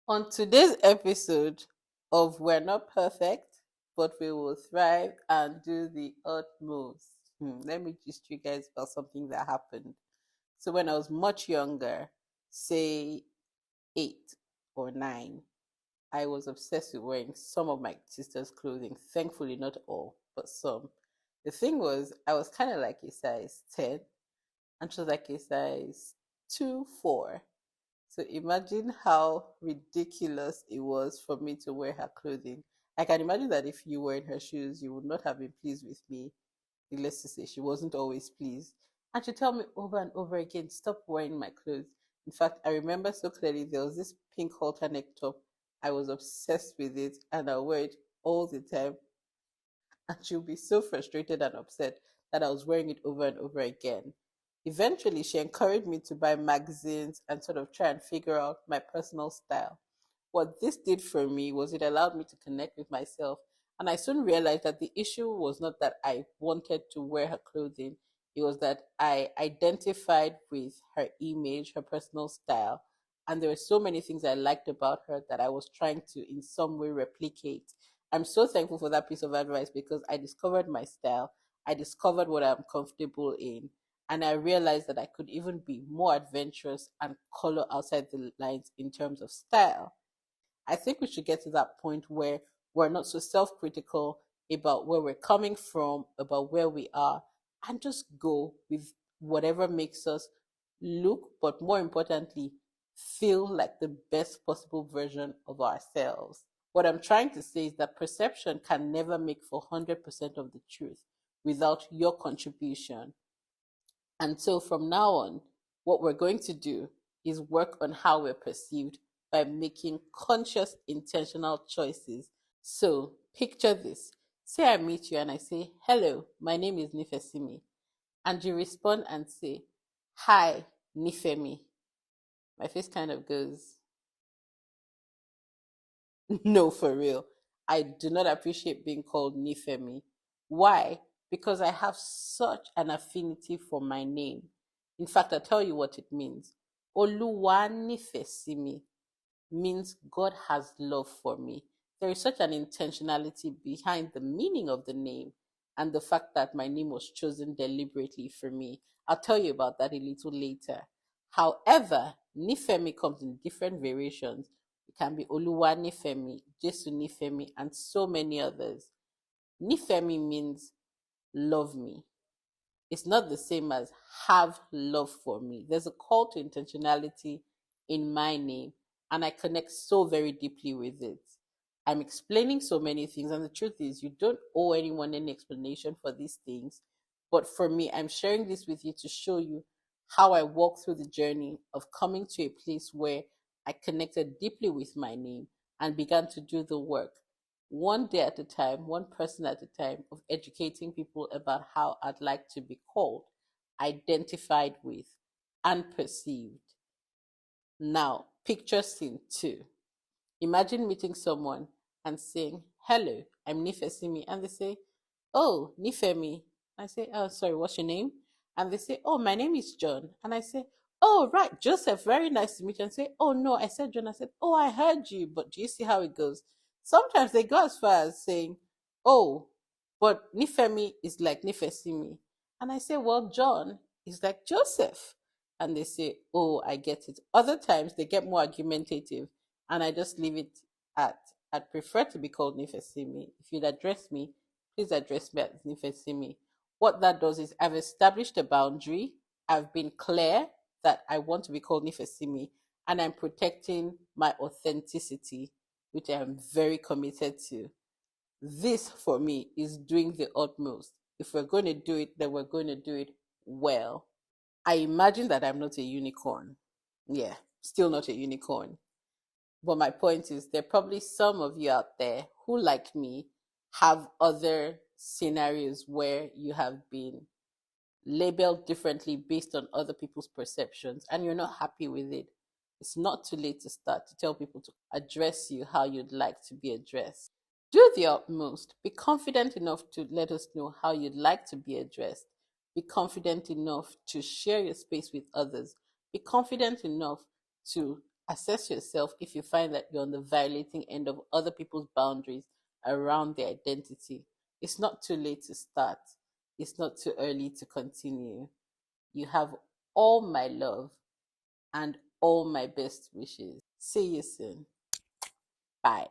On today's episode of We're Not Perfect, but we will thrive and do the utmost. Let me just you guys about something that happened. So when I was much younger, say 8 or 9, I was obsessed with wearing some of my sister's clothing. Thankfully, not all, but some. The thing was, I was kind of like a size 10, and she was like a size 2, 4. So imagine how ridiculous it was for me to wear her clothing. I can imagine that if you were in her shoes, you would not have been pleased with me. Needless to say, she wasn't always pleased. And she tell me over and over again, stop wearing my clothes. In fact, I remember so clearly there was this pink halter neck top. I was obsessed with it and I wear it all the time. And she'll be so frustrated and upset that I was wearing it over and over again. Eventually, she encouraged me to buy magazines and sort of try and figure out my personal style. What this did for me was it allowed me to connect with myself. And I soon realized that the issue was not that I wanted to wear her clothing, it was that I identified with her image, her personal style. And there were so many things I liked about her that I was trying to, in some way, replicate. I'm so thankful for that piece of advice because I discovered my style. I discovered what I'm comfortable in. And I realized that I could even be more adventurous and color outside the lines in terms of style. I think we should get to that point where we're not so self critical about where we're coming from, about where we are, and just go with whatever makes us look, but more importantly, feel like the best possible version of ourselves. What I'm trying to say is that perception can never make for 100% of the truth without your contribution. And so from now on, what we're going to do is work on how we're perceived by making conscious, intentional choices. So picture this. Say I meet you and I say, hello, my name is Nifesimi. And you respond and say, hi, Nifemi. My face kind of goes, no, for real. I do not appreciate being called Nifemi. Why? Because I have such an affinity for my name. In fact, I'll tell you what it means. Oluwa Nifesimi means God has love for me. There is such an intentionality behind the meaning of the name and the fact that my name was chosen deliberately for me. I'll tell you about that a little later. However, Nifemi comes in different variations. It can be Oluwa Nifemi, Jesu Nifemi, and so many others. Nifemi means love me. It's not the same as have love for me. There's a call to intentionality in my name, and I connect so very deeply with it. I'm explaining so many things, and the truth is, you don't owe anyone any explanation for these things. But for me, I'm sharing this with you to show you how I walk through the journey of coming to a place where I connected deeply with my name and began to do the work one day at a time, one person at a time, of educating people about how I'd like to be called, identified with, and perceived. Now, picture scene 2. Imagine meeting someone and saying, hello, I'm Nifesimi. And they say, oh, Nifemi. I say, oh, sorry, what's your name? And they say, oh, my name is John. And I say, oh, right, Joseph, very nice to meet you. And say, oh, no, I said John. I said, oh, I heard you, but do you see how it goes? Sometimes they go as far as saying, oh, but Nifemi is like Nifesimi. And I say, well, John is like Joseph. And they say, oh, I get it. Other times they get more argumentative and I just leave it at I'd prefer to be called Nifesimi. If you'd address me, please address me as Nifesimi. What that does is I've established a boundary. I've been clear that I want to be called Nifesimi, and I'm protecting my authenticity, which I am very committed to. This for me is doing the utmost. If we're going to do it, then we're going to do it well. I imagine that I'm not a unicorn. Yeah, still not a unicorn. But my point is, there are probably some of you out there who, like me, have other scenarios where you have been labeled differently based on other people's perceptions and you're not happy with it. It's not too late to start to tell people to address you how you'd like to be addressed. Do the utmost. Be confident enough to let us know how you'd like to be addressed. Be confident enough to share your space with others. Be confident enough to Assess yourself if you find that you're on the violating end of other people's boundaries around their identity. It's not too late to start, it's not too early to continue. You have all my love and all my best wishes. See you soon. Bye.